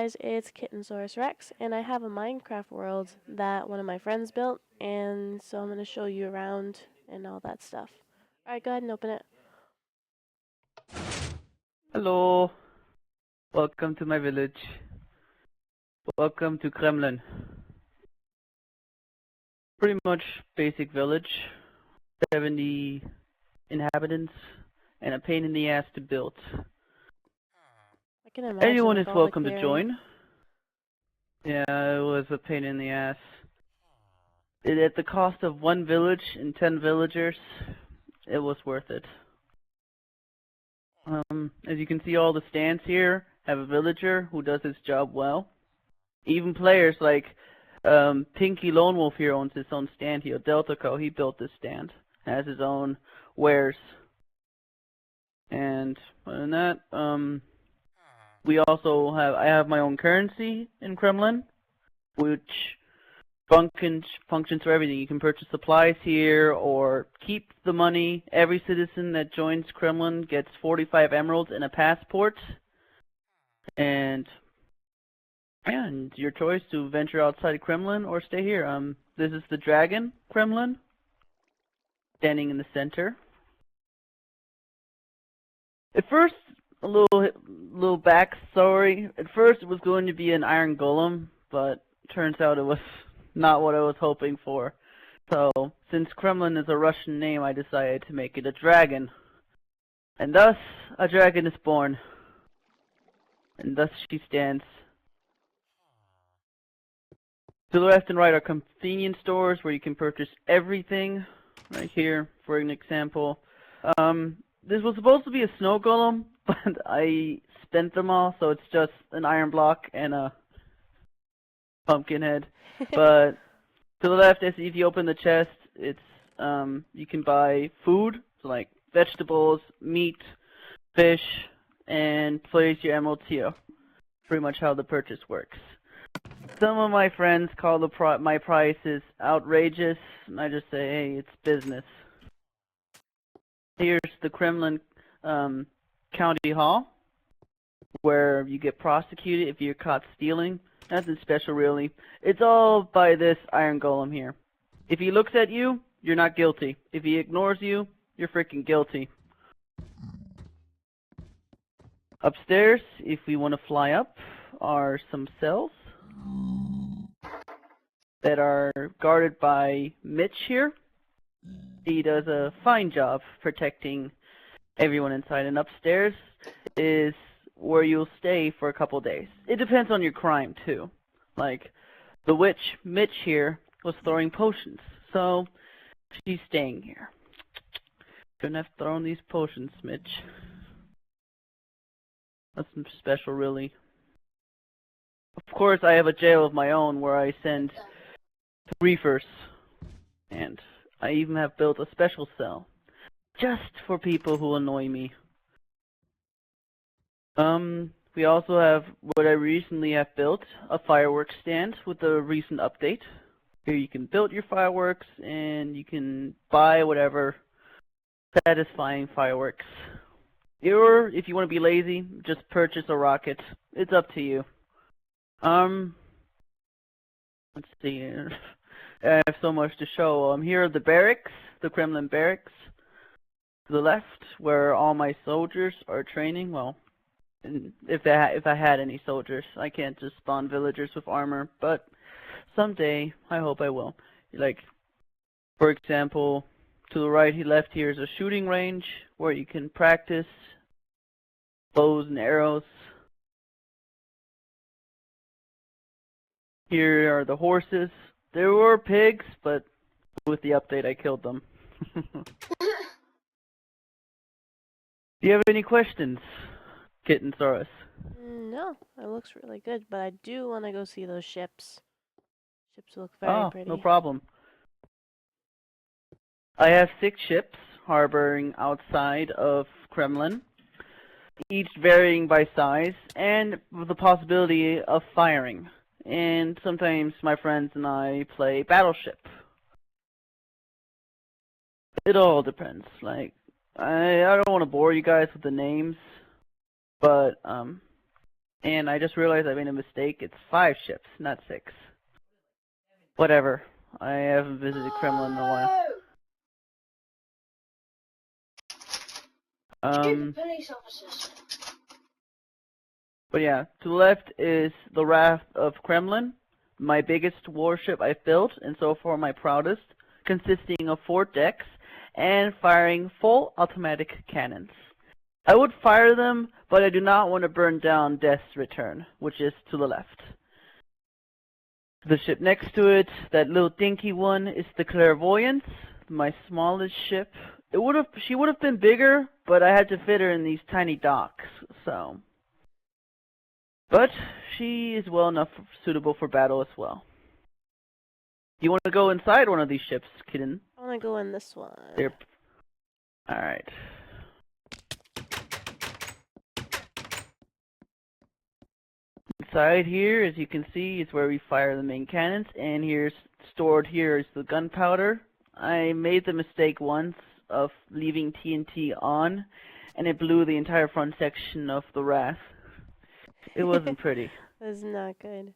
guys, it's Kittensaurus Rex, and I have a Minecraft world that one of my friends built, and so I'm going to show you around and all that stuff. Alright, go ahead and open it. Hello, welcome to my village. Welcome to Kremlin. Pretty much basic village, 70 inhabitants, and a pain in the ass to build. I can imagine. Anyone like is all welcome the to join. Yeah, it was a pain in the ass. At the cost of 1 village and 10 villagers, it was worth it. As you can see, all the stands here have a villager who does his job well. Even players like Pinky Lone Wolf here owns his own stand here. Deltaco, he built this stand, has his own wares. And other than that, we also I have my own currency in Kremlin, which functions for everything. You can purchase supplies here or keep the money. Every citizen that joins Kremlin gets 45 emeralds and a passport. And your choice to venture outside of Kremlin or stay here. This is the Dragon Kremlin, standing in the center. At first, a little backstory. At first, it was going to be an iron golem, but turns out it was not what I was hoping for. So, since Kremlin is a Russian name, I decided to make it a dragon. And thus, a dragon is born. And thus she stands. To the left and right are convenience stores where you can purchase everything. Right here, for an example. This was supposed to be a snow golem, but I spent them all, so it's just an iron block and a pumpkin head. But to the left, if you open the chest, it's you can buy food, so like vegetables, meat, fish, and place your emeralds here. Pretty much how the purchase works. Some of my friends call my prices outrageous, and I just say, hey, it's business. Here's the Kremlin County Hall, where you get prosecuted if you're caught stealing. Nothing special, really. It's all by this iron golem here. If he looks at you, you're not guilty. If he ignores you, you're freaking guilty. Upstairs, if we want to fly up, are some cells that are guarded by Mitch here. He does a fine job protecting everyone inside, and upstairs is where you'll stay for a couple days. It depends on your crime, too. Like, the witch, Mitch here, was throwing potions, so she's staying here. Couldn't have thrown these potions, Mitch. Nothing special, really. Of course, I have a jail of my own where I send briefers, and I even have built a special cell, just for people who annoy me. We also have what I recently have built, a fireworks stand with a recent update. Here you can build your fireworks, and you can buy whatever satisfying fireworks. Or, if you want to be lazy, just purchase a rocket. It's up to you. Let's see. I have so much to show. Here are the barracks, the Kremlin barracks. To the left, where all my soldiers are training. Well, if I had any soldiers, I can't just spawn villagers with armor. But someday, I hope I will. Like, for example, to the right, left here is a shooting range where you can practice bows and arrows. Here are the horses. There were pigs, but with the update I killed them. Do you have any questions, Kittensaurus? No, it looks really good, but I do want to go see those ships. Ships look very pretty. No problem. I have 6 ships harboring outside of Kremlin, each varying by size, and with the possibility of firing. And sometimes my friends and I play Battleship. It all depends. Like, I don't want to bore you guys with the names, but And I just realized I made a mistake. It's 5 ships, not 6. Whatever. I haven't visited Kremlin in a while. Police officers. But yeah, to the left is the Wrath of Kremlin, my biggest warship I've built, and so far my proudest, consisting of 4 decks, and firing full automatic cannons. I would fire them, but I do not want to burn down Death's Return, which is to the left. The ship next to it, that little dinky one, is the Clairvoyance, my smallest ship. She would have been bigger, but I had to fit her in these tiny docks, so. But she is well enough suitable for battle as well. You want to go inside one of these ships, kitten? I want to go in this one. Alright. Inside here, as you can see, is where we fire the main cannons, and stored here is the gunpowder. I made the mistake once of leaving TNT on, and it blew the entire front section of the Wrath. It wasn't pretty. That's not good.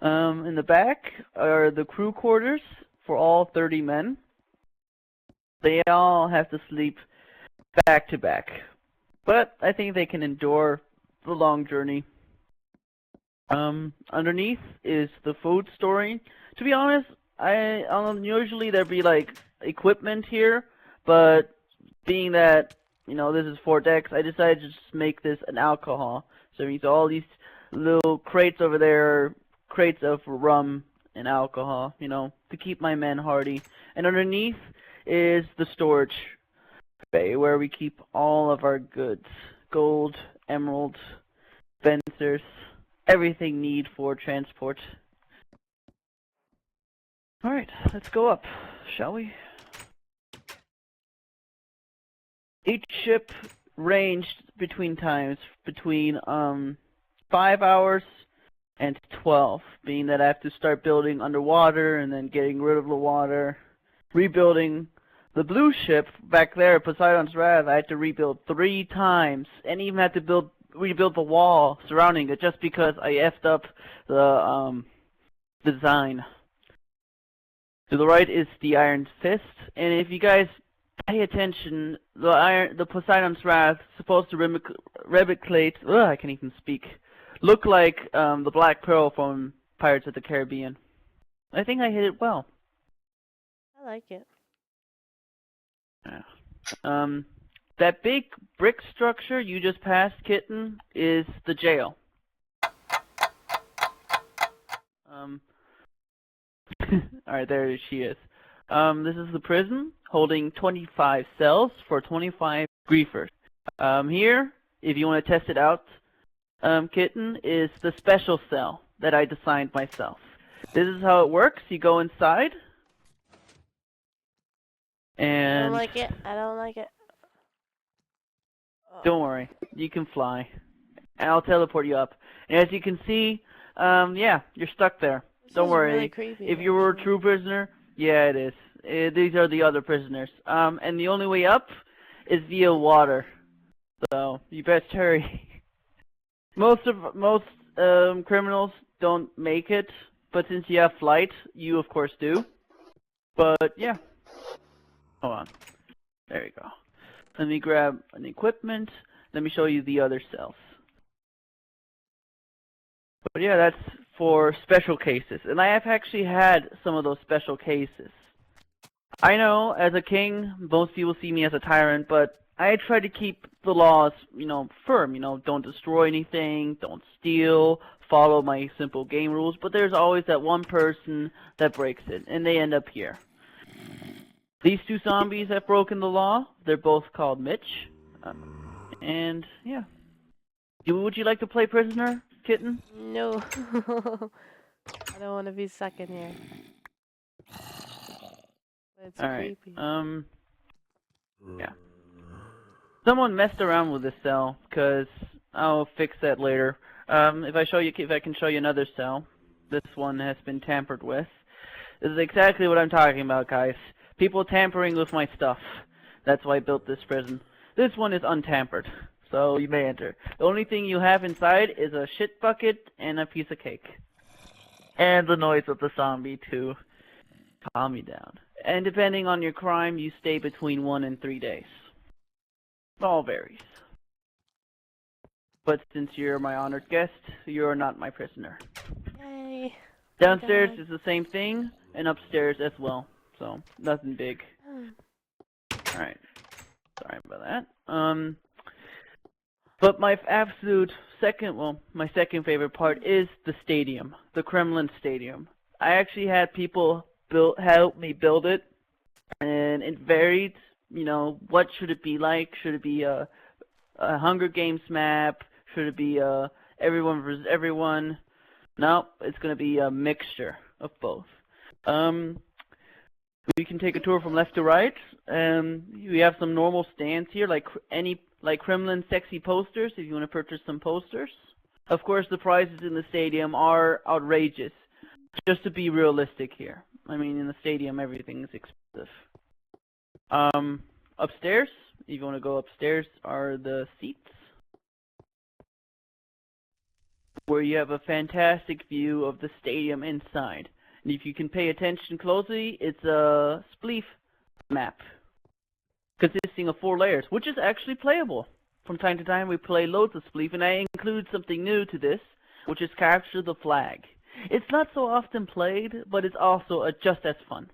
In the back are the crew quarters for all 30 men. They all have to sleep back to back, but I think they can endure the long journey. Underneath is the food storing. To be honest, usually there'd be like equipment here, but being that, you know, this is 4 decks, I decided to just make this an alcohol. So it's all these little crates over there, crates of rum and alcohol, you know, to keep my men hardy. And underneath is the storage bay where we keep all of our goods. Gold, emeralds, spencers, everything need for transport. Alright, let's go up, shall we? Each ship ranged between 5 hours and 12, being that I have to start building underwater and then getting rid of the water. Rebuilding the blue ship back there, Poseidon's Wrath, I had to rebuild 3 times, and even had to rebuild the wall surrounding it just because I effed up the design. To the right is the Iron Fist, and if you guys pay attention, the Poseidon's Wrath is supposed to replicate, I can't even speak, look like the Black Pearl from Pirates of the Caribbean. I think I hit it well. I like it. Yeah. That big brick structure you just passed, kitten, is the jail. Alright, there she is. This is the prison, holding 25 cells for 25 griefers. Here, if you want to test it out, kitten, is the special cell that I designed myself. This is how it works. You go inside, and I don't like it. I don't like it. Don't worry, you can fly. And I'll teleport you up. And as you can see, yeah, you're stuck there. This Don't is worry. really creepy, If you were a actually. true prisoner, yeah, it is. These are the other prisoners. And the only way up is via water. So you best hurry. Most criminals don't make it, but since you have flight, you of course do. But yeah. Hold on. There you go. Let me grab an equipment. Let me show you the other cells. But yeah, that's for special cases. And I have actually had some of those special cases. I know, as a king, most people see me as a tyrant, but I try to keep the laws, you know, firm. You know, don't destroy anything, don't steal, follow my simple game rules. But there's always that one person that breaks it, and they end up here. These 2 zombies have broken the law. They're both called Mitch. And, yeah. Would you like to play prisoner, kitten? No. I don't want to be stuck in here. But it's Alright, creepy. yeah. Someone messed around with this cell, because I'll fix that later. If I can show you another cell, this one has been tampered with. This is exactly what I'm talking about, guys. People tampering with my stuff. That's why I built this prison. This one is untampered. so you may enter. The only thing you have inside is a shit bucket and a piece of cake. And the noise of the zombie to calm you down. And depending on your crime, you stay between 1 and 3 days. It all varies. But since you're my honored guest, you're not my prisoner. Yay. Downstairs God. is the same thing, and upstairs as well. So, nothing big. Alright. Sorry about that. But my absolute second, my second favorite part is the stadium. The Kremlin Stadium. I actually had people help me build it, and it varied, you know, what should it be like? Should it be a Hunger Games map? Should it be everyone versus everyone? No, it's going to be a mixture of both. We can take a tour from left to right. We have some normal stands here, like Kremlin sexy posters, if you want to purchase some posters. Of course, the prices in the stadium are outrageous. Just to be realistic here. I mean, in the stadium, everything is expensive. Upstairs, if you want to go upstairs, are the seats, where you have a fantastic view of the stadium inside. And if you can pay attention closely, it's a spleef map consisting of 4 layers, which is actually playable. From time to time, we play loads of spleef, and I include something new to this, which is capture the flag. It's not so often played, but it's also just as fun.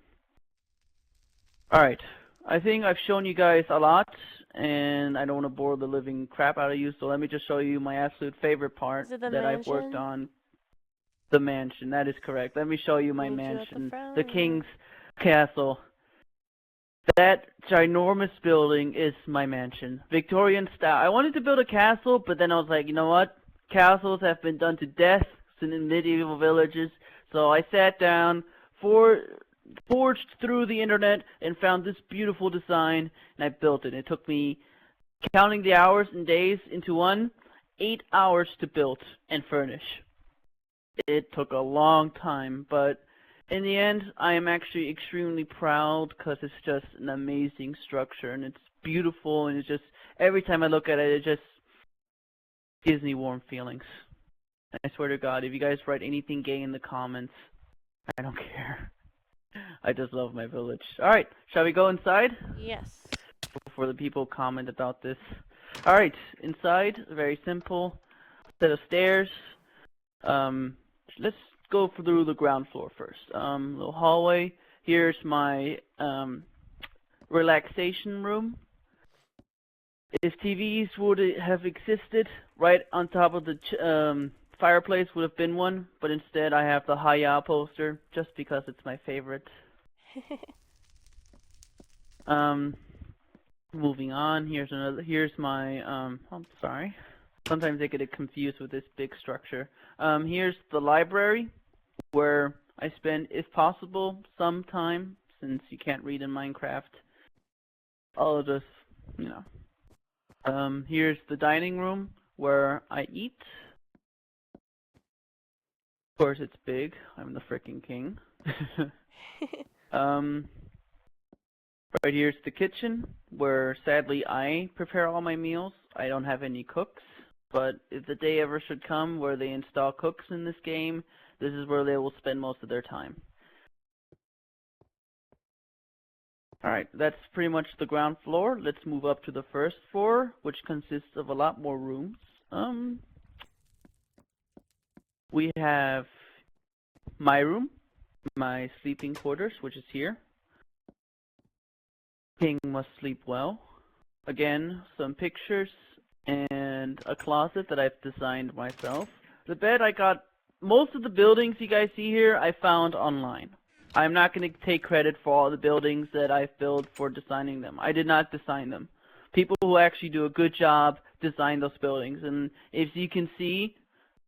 Alright, I think I've shown you guys a lot, and I don't want to bore the living crap out of you, so let me just show you my absolute favorite part that I've worked on. The mansion, that is correct. Let me show you my mansion. The king's castle. That ginormous building is my mansion. Victorian style. I wanted to build a castle, but then I was like, you know what? Castles have been done to death in medieval villages. So I sat down, forged through the internet, and found this beautiful design, and I built it. It took me, counting the hours and days into one, 8 hours to build and furnish. It took a long time, but in the end, I am actually extremely proud because it's just an amazing structure, and it's beautiful, and it's just, every time I look at it, it just gives me warm feelings. I swear to God, if you guys write anything gay in the comments, I don't care. I just love my village. Alright, shall we go inside? Yes. Before the people comment about this. Alright, inside, very simple. Set of stairs. Let's go through the ground floor first. Little hallway. Here's my relaxation room. If TVs would have existed, right on top of the fireplace would have been one, but instead I have the Haya poster just because it's my favorite. Moving on. Here's my I'm sorry. Sometimes I get it confused with this big structure. Here's the library, where I spend, if possible, some time, since you can't read in Minecraft. I'll just, you know. Here's the dining room, where I eat. Of course, it's big. I'm the frickin' king. Right here's the kitchen, where sadly I prepare all my meals. I don't have any cooks. But if the day ever should come where they install cooks in this game, this is where they will spend most of their time. Alright, that's pretty much the ground floor. Let's move up to the first floor, which consists of a lot more rooms. We have my room, my sleeping quarters, which is here. King must sleep well. Again, some pictures and a closet that I've designed myself. The bed I got, most of the buildings you guys see here, I found online. I'm not going to take credit for all the buildings that I've built for designing them. I did not design them. People who actually do a good job design those buildings, and if you can see,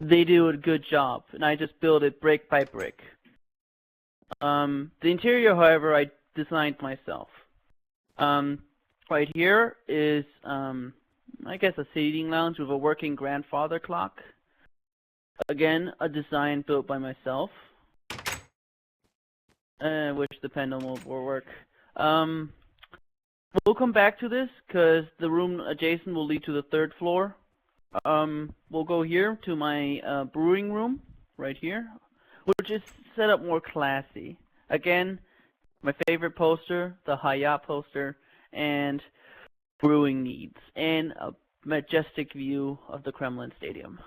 they do a good job, and I just build it brick by brick. The interior, however, I designed myself. Right here is, I guess, a seating lounge with a working grandfather clock. Again, a design built by myself. Which the pendulum will work. we'll come back to this because the room adjacent will lead to the third floor. We'll go here to my brewing room right here, which is set up more classy. Again, my favorite poster, the Hayat poster, and brewing needs, and a majestic view of the Kremlin Stadium.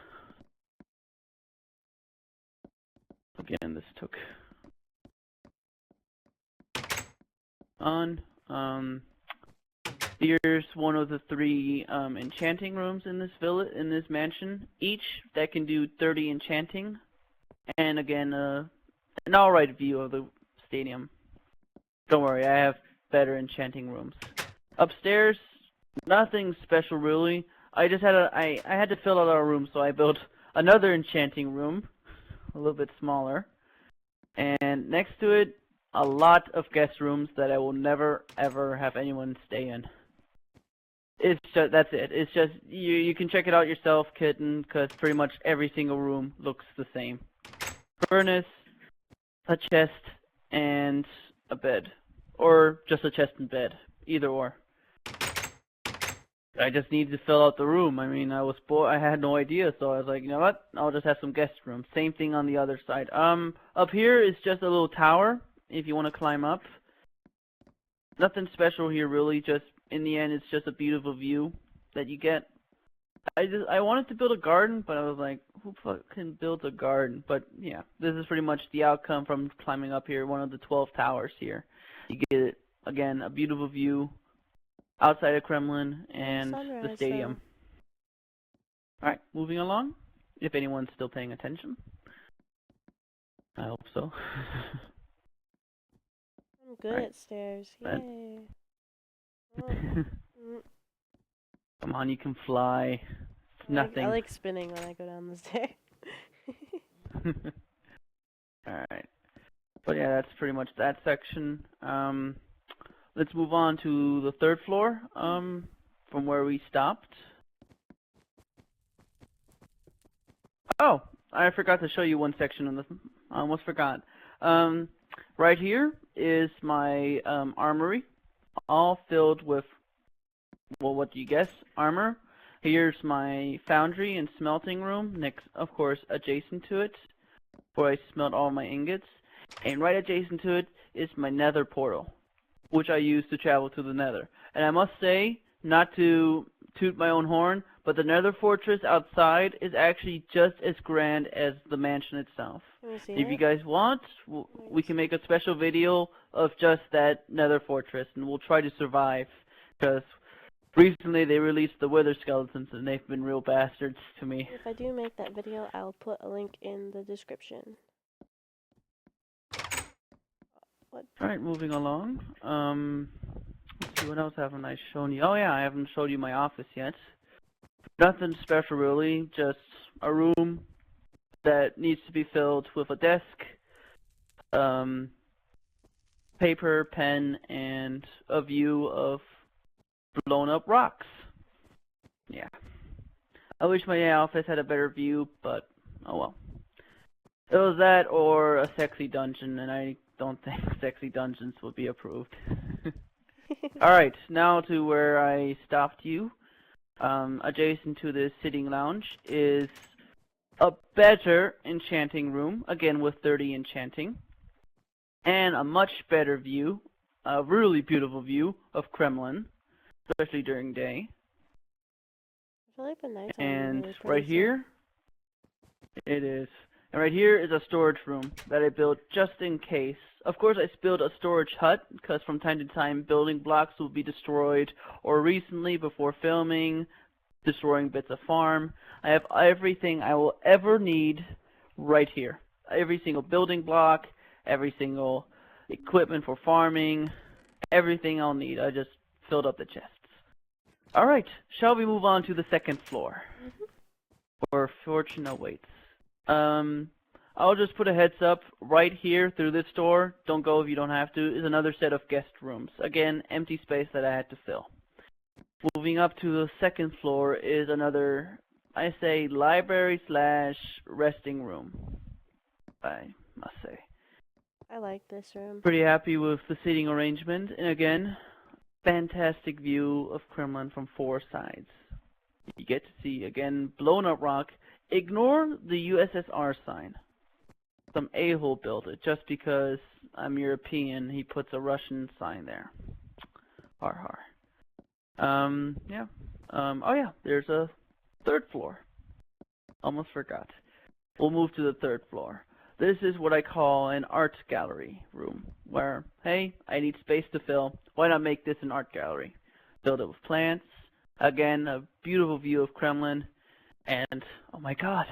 Again, this took on. Here's one of the 3 enchanting rooms in this in this mansion, each that can do 30 enchanting, and again, an alright view of the stadium. Don't worry, I have better enchanting rooms. Upstairs, nothing special really. I just had I had to fill out our room, so I built another enchanting room, a little bit smaller, and next to it, a lot of guest rooms that I will never ever have anyone stay in. It's just, that's it. It's just, you can check it out yourself, kitten, because pretty much every single room looks the same. Furnace, a chest, and a bed. Or just a chest and bed. Either or. I just needed to fill out the room. I mean, I was bored. I had no idea, so I was like, you know what? I'll just have some guest rooms. Same thing on the other side. Up here is just a little tower, if you want to climb up. Nothing special here, really. Just in the end, it's just a beautiful view that you get. I wanted to build a garden, but I was like, who can build a garden? But yeah, this is pretty much the outcome from climbing up here, one of the 12 towers here. You get, again, a beautiful view outside of Kremlin and the stadium. Alright, moving along. If anyone's still paying attention. I hope so. I'm good at stairs. Yay. Come on, you can fly. It's nothing. I like spinning when I go down the stairs. Alright. But yeah, that's pretty much that section. Let's move on to the third floor, from where we stopped. Oh, I forgot to show you one section on this. I almost forgot. Right here is my armory, all filled with, well, what do you guess? Armor. Here's my foundry and smelting room, next, of course, adjacent to it, where I smelt all my ingots. And right adjacent to it is my nether portal, which I use to travel to the nether. And I must say, not to toot my own horn, but the nether fortress outside is actually just as grand as the mansion itself. If you guys want, we can make a special video of just that nether fortress, and we'll try to survive, because recently they released the wither skeletons, and they've been real bastards to me. If I do make that video, I'll put a link in the description. Alright, moving along. Let's see, what else haven't I shown you? Oh yeah, I haven't showed you my office yet. Nothing special really, just a room that needs to be filled with a desk, paper, pen, and a view of blown up rocks. Yeah. I wish my office had a better view, but oh well. It was that or a sexy dungeon, and I don't think sexy dungeons would be approved. Alright, now to where I stopped you. Adjacent to this sitting lounge is a better enchanting room, again with 30 enchanting, and a much better view, a really beautiful view of Kremlin, especially during day. I feel like the nighttime And really right pretty, here, it is. And right here is a storage room that I built just in case. Of course, I built a storage hut because from time to time building blocks will be destroyed, or recently before filming, destroying bits of farm. I have everything I will ever need right here. Every single building block, every single equipment for farming, everything I'll need. I just filled up the chests. Alright, shall we move on to the second floor? Where fortune awaits. I'll just put a heads up, right here through this door, don't go if you don't have to, is another set of guest rooms. Again, empty space that I had to fill. Moving up to the second floor is another, I say, library slash resting room, I must say. I like this room. Pretty happy with the seating arrangement, and again, fantastic view of Kremlin from 4 sides. You get to see, again, blown up rock. Ignore the USSR sign. Some a-hole built it just because I'm European. He puts a Russian sign there. Har har. Yeah. Oh yeah, there's a 3rd floor. Almost forgot. We'll move to the 3rd floor. This is what I call an art gallery room, where, hey, I need space to fill. Why not make this an art gallery? Filled it with plants. Again, a beautiful view of Kremlin. And, oh my god,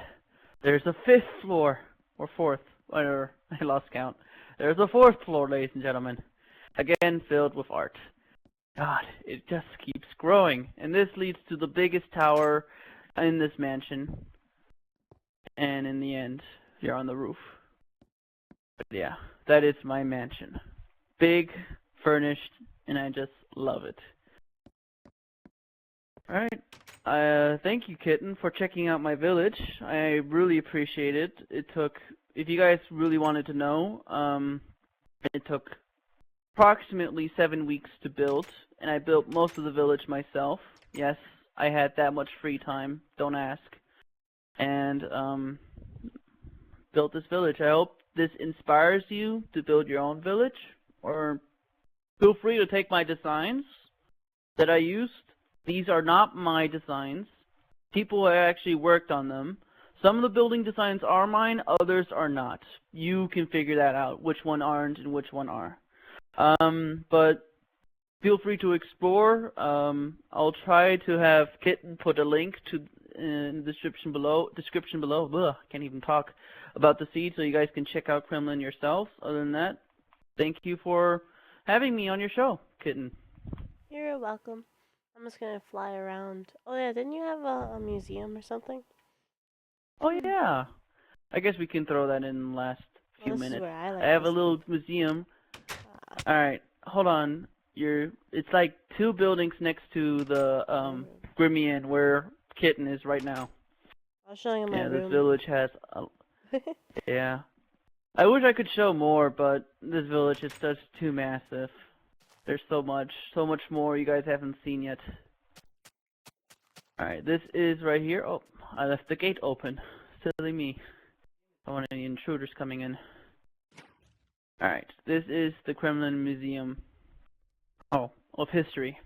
there's a 5th floor. Or 4th. Whatever, I lost count. There's a 4th floor, ladies and gentlemen. Again, filled with art. God, it just keeps growing. And this leads to the biggest tower in this mansion. And in the end, you're on the roof. But yeah, that is my mansion. Big, furnished, and I just love it. Alright, thank you, Kitten, for checking out my village. I really appreciate it. It took, if you guys really wanted to know, it took approximately 7 weeks to build, and I built most of the village myself. Yes, I had that much free time, don't ask. And, built this village. I hope this inspires you to build your own village, or feel free to take my designs that I used. These are not my designs. People have actually worked on them. Some of the building designs are mine, others are not. You can figure that out, which one aren't and which one are. But feel free to explore. I'll try to have Kitten put a link to in the description below. Ugh, can't even talk about the seed, so you guys can check out Kremlin yourselves. Other than that, thank you for having me on your show, Kitten. You're welcome. I'm just gonna fly around. Oh yeah, didn't you have a museum or something? Oh yeah. I guess we can throw that in the last few Well, this minutes. is where I like I have to a little sleep. museum. Alright, hold on. It's like 2 buildings next to the Grimian where Kitten is right now. I'll show you my Yeah, this room. village has yeah. I wish I could show more, but this village is just too massive. There's so much more you guys haven't seen yet. Alright, this is right here. Oh, I left the gate open. Silly me. I don't want any intruders coming in. Alright, this is the Kremlin Museum. Oh, of history.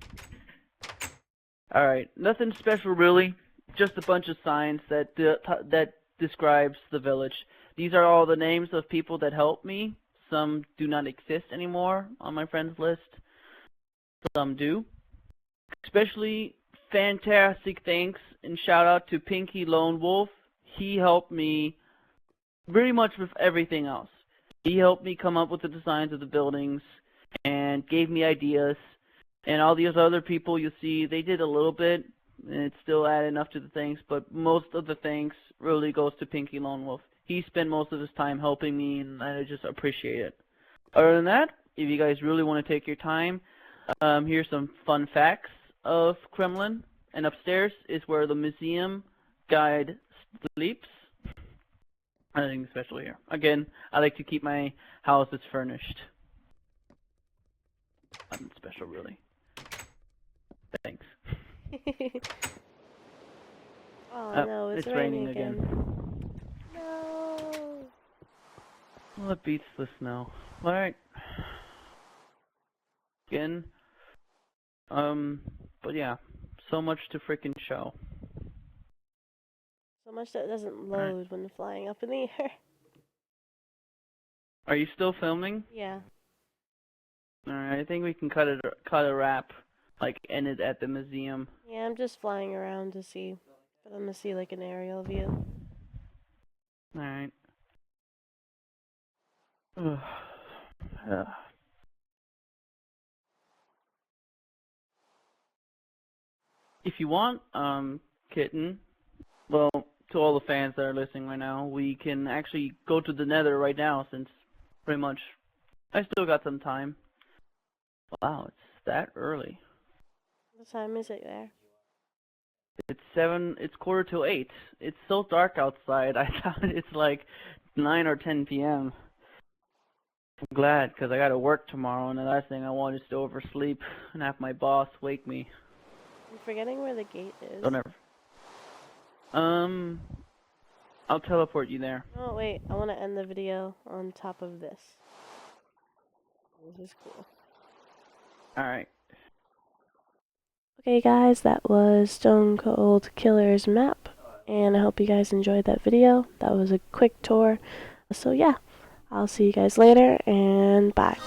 Alright, nothing special really. Just a bunch of signs that describes the village. These are all the names of people that helped me. Some do not exist anymore on my friends list. Some do. Especially fantastic thanks and shout out to Pinky Lone Wolf. He helped me pretty much with everything else. He helped me come up with the designs of the buildings and gave me ideas. And all these other people you see, they did a little bit, and it still added enough to the things, but most of the thanks really goes to Pinky Lone Wolf. He spent most of his time helping me, and I just appreciate it. Other than that, if you guys really want to take your time, here's some fun facts of Kremlin. And upstairs is where the museum guide sleeps. Nothing special here. Again, I like to keep my houses furnished. Nothing special, really. Thanks. Oh no, it's raining again. No. Well, it beats the snow. Alright. Again. But yeah. So much to freaking show. So much that doesn't load when flying up in the air. Are you still filming? Yeah. Alright, I think we can cut a wrap. Like, end it at the museum. Yeah, I'm just flying around to see. But I'm gonna see like an aerial view. Alright. If you want, Kitten, well, to all the fans that are listening right now, we can actually go to the Nether right now, since pretty much I still got some time. Wow, it's that early. What time is it there? It's 7:45. It's so dark outside, I thought it's like 9 or 10 p.m. I'm glad, because I got to work tomorrow, and the last thing I want is to oversleep and have my boss wake me. I'm forgetting where the gate is. Don't ever. I'll teleport you there. Oh, wait. I want to end the video on top of this. This is cool. Alright. Okay, guys, that was StoneC0ldKillr's map, and I hope you guys enjoyed that video. That was a quick tour. So, yeah, I'll see you guys later, and bye.